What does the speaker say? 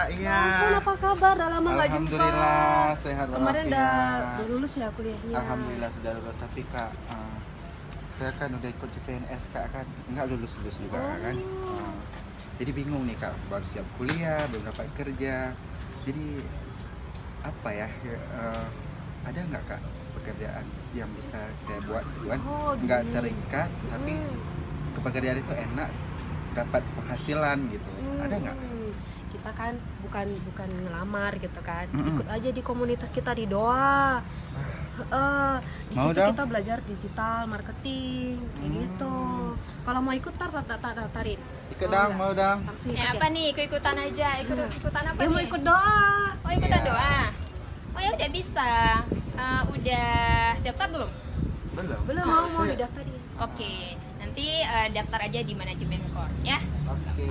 Iya. Ampun, apa kabar? Udah lama nggak jumpa. Alhamdulillah sehat Kemarin walafiat. udah lulus ya kuliahnya. Alhamdulillah sudah lulus, tapi Kak, saya kan udah ikut CPNS Kak, kan nggak lulus juga kan. Jadi bingung nih Kak, baru siap kuliah, belum dapat kerja. Jadi apa ya, ada nggak Kak pekerjaan yang bisa saya buat kan? Nggak terikat, tapi pekerjaan itu enak, dapat penghasilan gitu. Ada nggak? Kita kan bukan ngelamar gitu kan. Ikut aja di komunitas kita di Doa. Di Mau situ dong? kita belajar digital marketing kayak gitu. Kalau mau ikut daftarin. Ikut dong, mau dong. Langsung Ya ikut apa nih, ikut-ikutan aja, ikutan apa Dia nih? mau ikut doa. Oh ikutan Iya. doa. Oh ya udah bisa. Udah daftar belum? Belum. Belum mau didaftarin. Oke, nanti daftar aja di manajemen core ya. Oke.